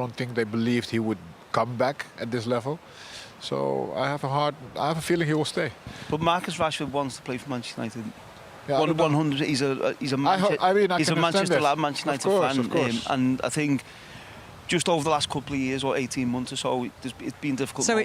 don't think they believed he would come back at this level. So I have a feeling he will stay. But Marcus Rashford wants to play for Manchester United. Yeah, 100. He's a Manchester lad, Manchester United fan, and I think just over the last couple of years or 18 months or so, it's been difficult. So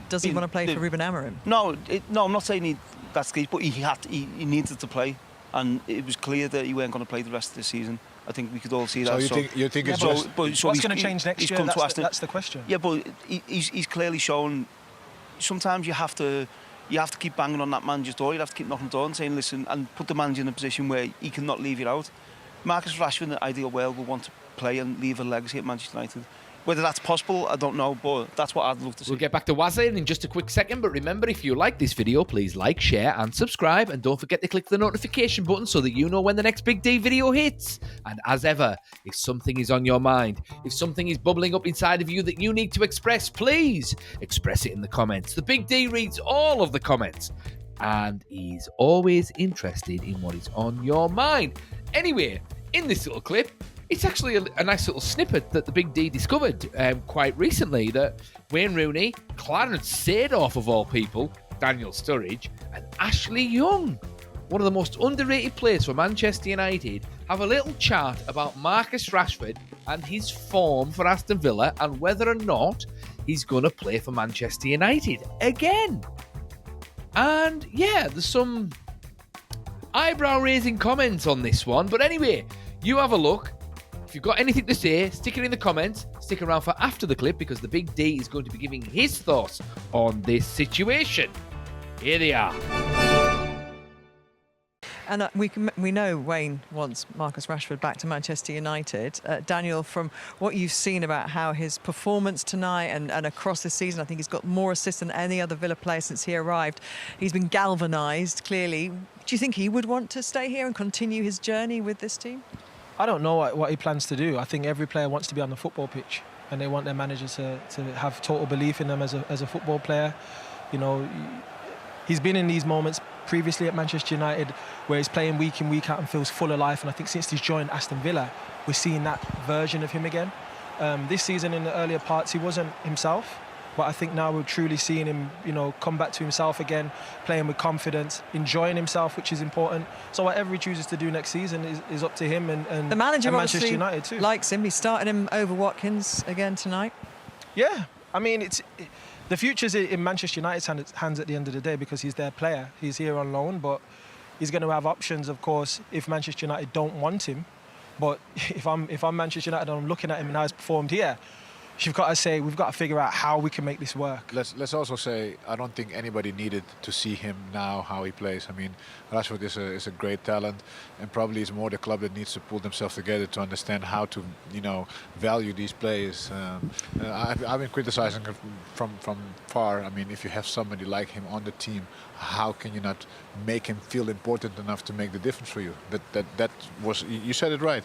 does he want to play for Ruben Amorim? No, I'm not saying that's the case, but he needed to play, and it was clear that he weren't going to play the rest of the season. I think we could all see that. So you think it's just... What's going to change next year? That's the question. Yeah, but he's clearly shown. Sometimes you have to keep banging on that manager's door. You have to keep knocking the door and saying, listen, and put the manager in a position where he cannot leave you out. Marcus Rashford, in the ideal world, will want to play and leave a legacy at Manchester United. Whether that's possible, I don't know, but that's what I'd love to see. We'll get back to Wazir in just a quick second, but remember, if you like this video, please like, share and subscribe, and don't forget to click the notification button so that you know when the next Big D video hits. And as ever, if something is on your mind, if something is bubbling up inside of you that you need to express, please express it in the comments. The Big D reads all of the comments, and he's always interested in what is on your mind. Anyway, in this little clip, it's actually a nice little snippet that the Big D discovered quite recently, that Wayne Rooney, Clarence Seedorf of all people, Daniel Sturridge, and Ashley Young, one of the most underrated players for Manchester United, have a little chat about Marcus Rashford and his form for Aston Villa and whether or not he's going to play for Manchester United again. And yeah, there's some eyebrow-raising comments on this one, but anyway, you have a look. If you've got anything to say, stick it in the comments. Stick around for after the clip because the Big D is going to be giving his thoughts on this situation. Here they are. And we know Wayne wants Marcus Rashford back to Manchester United. Daniel, from what you've seen about how his performance tonight and across the season, I think he's got more assists than any other Villa player since he arrived. He's been galvanised, clearly. Do you think he would want to stay here and continue his journey with this team? I don't know what he plans to do. I think every player wants to be on the football pitch, and they want their manager to have total belief in them as a football player. You know, he's been in these moments previously at Manchester United where he's playing week in, week out and feels full of life, and I think since he's joined Aston Villa, we're seeing that version of him again. This season, in the earlier parts, he wasn't himself, but I think now we're truly seeing him, you know, come back to himself again, playing with confidence, enjoying himself, which is important. So whatever he chooses to do next season is up to him and the manager and Manchester United too. Likes him. He's starting him over Watkins again tonight. Yeah, I mean, the future's in Manchester United's hands at the end of the day because he's their player. He's here on loan, but he's going to have options, of course, if Manchester United don't want him. But if I'm Manchester United and I'm looking at him and how he's performed here, you've got to say, we've got to figure out how we can make this work. Let's also say, I don't think anybody needed to see him now, how he plays. I mean, Rashford is a great talent, and probably it's more the club that needs to pull themselves together to understand how to, you know, value these players. I've been criticizing him from far. I mean, if you have somebody like him on the team, how can you not make him feel important enough to make the difference for you? That was, you said it right.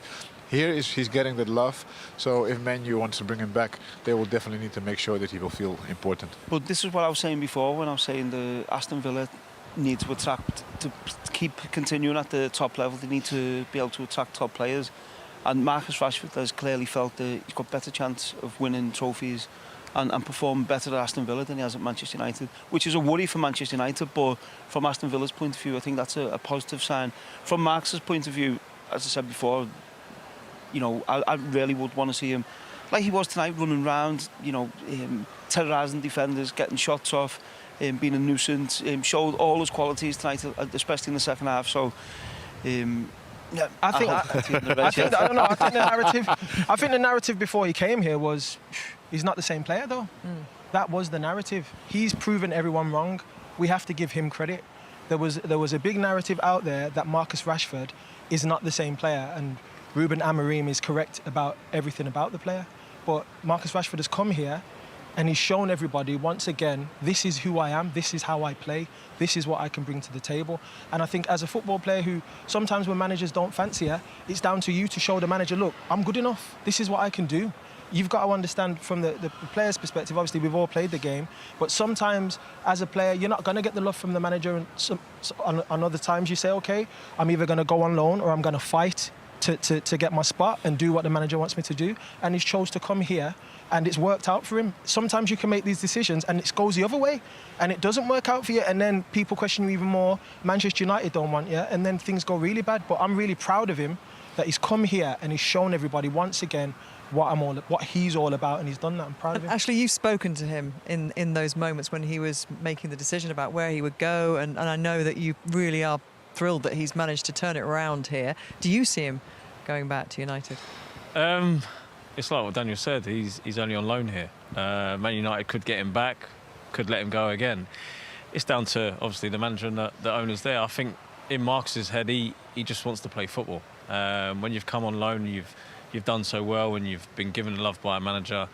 Here he's getting that love, so if Man U wants to bring him back, they will definitely need to make sure that he will feel important. But this is what I was saying before when I was saying the Aston Villa need to attract, to keep continuing at the top level, they need to be able to attract top players. And Marcus Rashford has clearly felt that he's got better chance of winning trophies and performing better at Aston Villa than he has at Manchester United, which is a worry for Manchester United, but from Aston Villa's point of view, I think that's a positive sign. From Marcus's point of view, as I said before, you know, I really would want to see him like he was tonight, running around, you know, terrorising defenders, getting shots off, being a nuisance. Showed all his qualities tonight, especially in the second half. So, yeah, I think the narrative before he came here was he's not the same player though. That was the narrative. He's proven everyone wrong. We have to give him credit. There was a big narrative out there that Marcus Rashford is not the same player, and Ruben Amorim is correct about everything about the player. But Marcus Rashford has come here and he's shown everybody once again, this is who I am, this is how I play, this is what I can bring to the table. And I think as a football player who sometimes when managers don't fancy her, it's down to you to show the manager, look, I'm good enough, this is what I can do. You've got to understand from the player's perspective, obviously we've all played the game, but sometimes as a player, you're not going to get the love from the manager, and on other times you say, okay, I'm either going to go on loan or I'm going to fight to get my spot and do what the manager wants me to do. And he's chose to come here, and it's worked out for him. Sometimes you can make these decisions and it goes the other way, and it doesn't work out for you, and then people question you even more. Manchester United don't want you, and then things go really bad. But I'm really proud of him that he's come here and he's shown everybody once again what he's all about, and he's done that. I'm proud of him. Actually, you've spoken to him in those moments when he was making the decision about where he would go, and I know that you really are thrilled that he's managed to turn it around here. Do you see him going back to United? It's like what Daniel said. He's only on loan here. Man United could get him back, could let him go again. It's down to obviously the manager and the owners there. I think in Marcus's head, he just wants to play football. When you've come on loan, you've done so well, and you've been given love by a manager.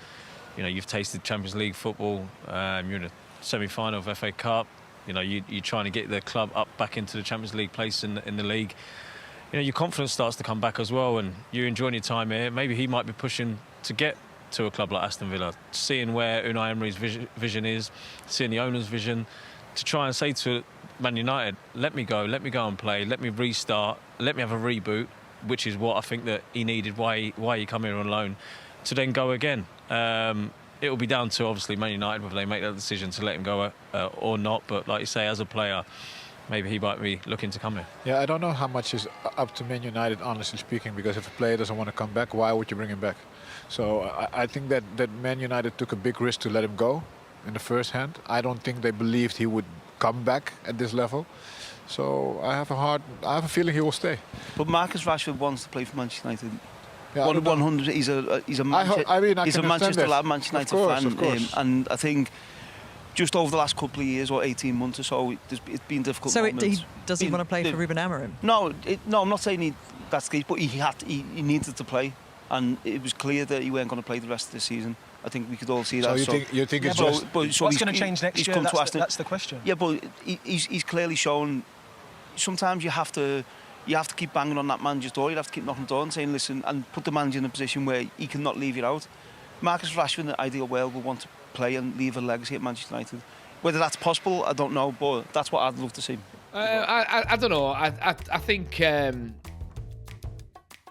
You know, you've tasted Champions League football. You're in a semi-final of FA Cup. You know, you're trying to get the club up back into the Champions League place in the league. You know, your confidence starts to come back as well, and you're enjoying your time here. Maybe he might be pushing to get to a club like Aston Villa, seeing where Unai Emery's vision is, seeing the owner's vision, to try and say to Man United, let me go and play, let me restart, let me have a reboot, which is what I think that he needed, why he come here on loan, to then go again. It will be down to, obviously, Man United whether they make that decision to let him go or not. But like you say, as a player, maybe he might be looking to come here. Yeah, I don't know how much is up to Man United, honestly speaking, because if a player doesn't want to come back, why would you bring him back? So I think that Man United took a big risk to let him go in the first hand. I don't think they believed he would come back at this level. So I have a feeling he will stay. But Marcus Rashford wants to play for Manchester United. Yeah, 100. He's a Manchester lad, Manchester United fan, of course. And I think just over the last couple of years or 18 months or so, it's been difficult. So does he want to play for Ruben Amorim? No, I'm not saying that's the case, but he needed to play, and it was clear that he weren't going to play the rest of the season. I think we could all see that. So you think it's just... What's going to change next year? That's the question. Yeah, but he's clearly shown. Sometimes you have to keep banging on that manager's door. You have to keep knocking the door and saying, listen, and put the manager in a position where he cannot leave you out. Marcus Rashford, in the ideal world, will want to play and leave a legacy at Manchester United. Whether that's possible, I don't know, but that's what I'd love to see. I don't know. I think Clarence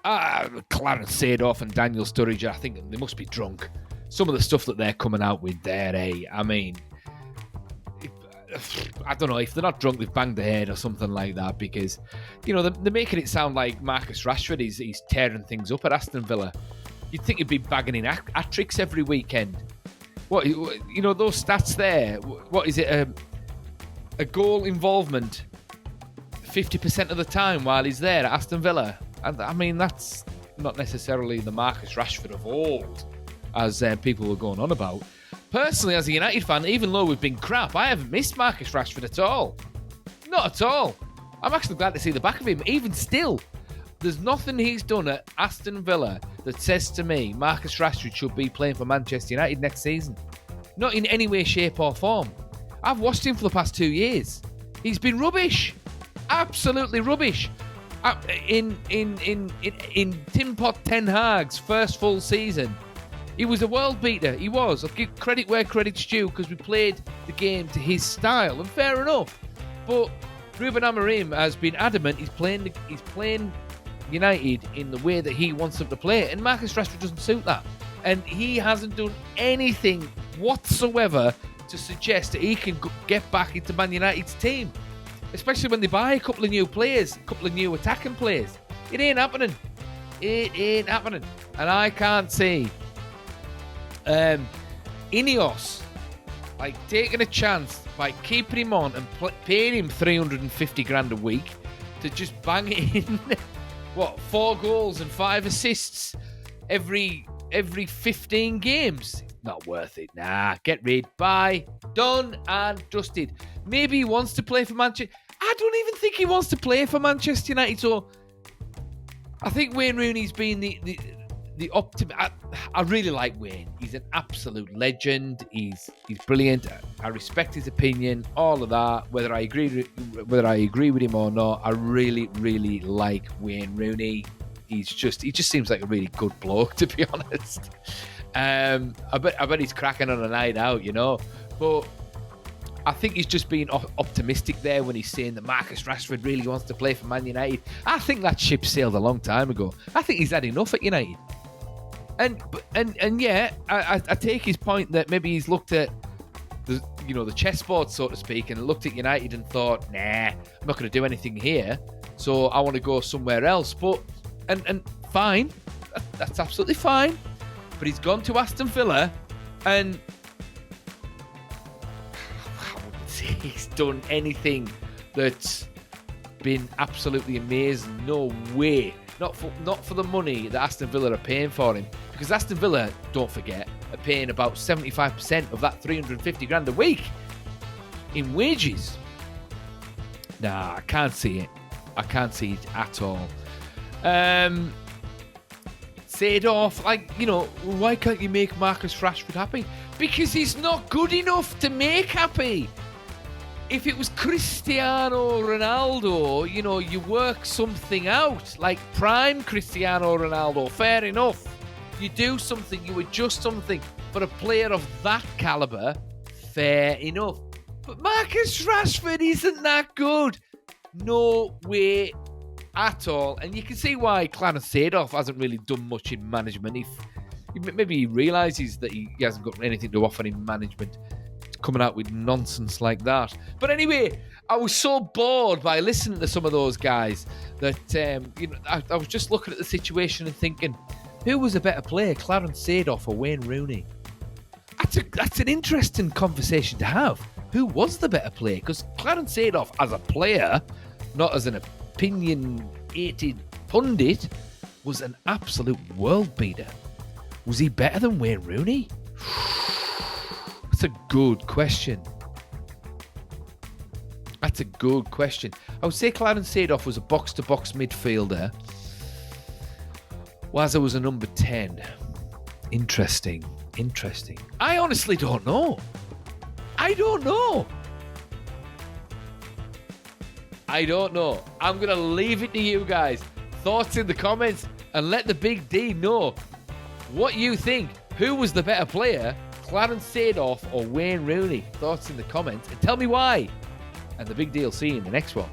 Seedorf and Daniel Sturridge, I think they must be drunk. Some of the stuff that they're coming out with there, I mean, I don't know, if they're not drunk, they've banged their head or something like that, because, you know, they're making it sound like Marcus Rashford, he's tearing things up at Aston Villa. You'd think he'd be bagging in hat-tricks every weekend. What, you know, those stats there, what is it, a goal involvement 50% of the time while he's there at Aston Villa? And I mean, that's not necessarily the Marcus Rashford of old, as people were going on about. Personally, as a United fan, even though we've been crap, I haven't missed Marcus Rashford at all. Not at all. I'm actually glad to see the back of him. Even still, there's nothing he's done at Aston Villa that says to me Marcus Rashford should be playing for Manchester United next season. Not in any way, shape or form. I've watched him for the past 2 years. He's been rubbish. Absolutely rubbish. In Tim Pot Ten Hag's first full season, he was a world beater. He was. I'll give credit where credit's due, because we played the game to his style, and fair enough. But Ruben Amorim has been adamant he's playing United in the way that he wants them to play it, and Marcus Rashford doesn't suit that. And he hasn't done anything whatsoever to suggest that he can get back into Man United's team, especially when they buy a couple of new players, a couple of new attacking players. It ain't happening. It ain't happening. And I can't see Ineos taking a chance by keeping him on and paying him 350 grand a week to just bang in 4 goals and 5 assists every 15 games. Not worth it. Nah, get rid. Bye. Done and dusted. Maybe he wants to play for Manchester. I don't even think he wants to play for Manchester United. So I think Wayne Rooney's been the optimist. I really like Wayne. He's an absolute legend. He's brilliant. I respect his opinion. All of that. Whether I agree with him or not, I really, really like Wayne Rooney. He just seems like a really good bloke, to be honest. I bet he's cracking on a night out, you know. But I think he's just being optimistic there when he's saying that Marcus Rashford really wants to play for Man United. I think that ship sailed a long time ago. I think he's had enough at United. And yeah, I take his point that maybe he's looked at the chessboard, so to speak, and looked at United and thought, nah, I'm not going to do anything here, so I want to go somewhere else. But and fine, that's absolutely fine. But he's gone to Aston Villa, and I wouldn't say he's done anything that's been absolutely amazing. No way. Not for the money that Aston Villa are paying for him. Because Aston Villa, don't forget, are paying about 75% of that 350 grand a week in wages. Nah, I can't see it. I can't see it at all. Seedorf, why can't you make Marcus Rashford happy? Because he's not good enough to make happy. If it was Cristiano Ronaldo, you work something out. Like prime Cristiano Ronaldo, fair enough. You do something, you adjust something. For a player of that calibre, fair enough. But Marcus Rashford isn't that good. No way at all. And you can see why Clarence Seedorf hasn't really done much in management. Maybe he realises that he hasn't got anything to offer in management, coming out with nonsense like that. But anyway, I was so bored by listening to some of those guys that I was just looking at the situation and thinking, who was a better player, Clarence Seedorf or Wayne Rooney? That's an interesting conversation to have. Who was the better player? Because Clarence Seedorf, as a player, not as an opinionated pundit, was an absolute world beater. Was he better than Wayne Rooney? That's a good question. That's a good question. I would say Clarence Seedorf was a box-to-box midfielder. Wazza was a number 10. Interesting. I honestly don't know. I don't know. I'm going to leave it to you guys. Thoughts in the comments, and let the Big D know what you think. Who was the better player, Clarence Seedorf or Wayne Rooney? Thoughts in the comments, and tell me why. And the Big D will see you in the next one.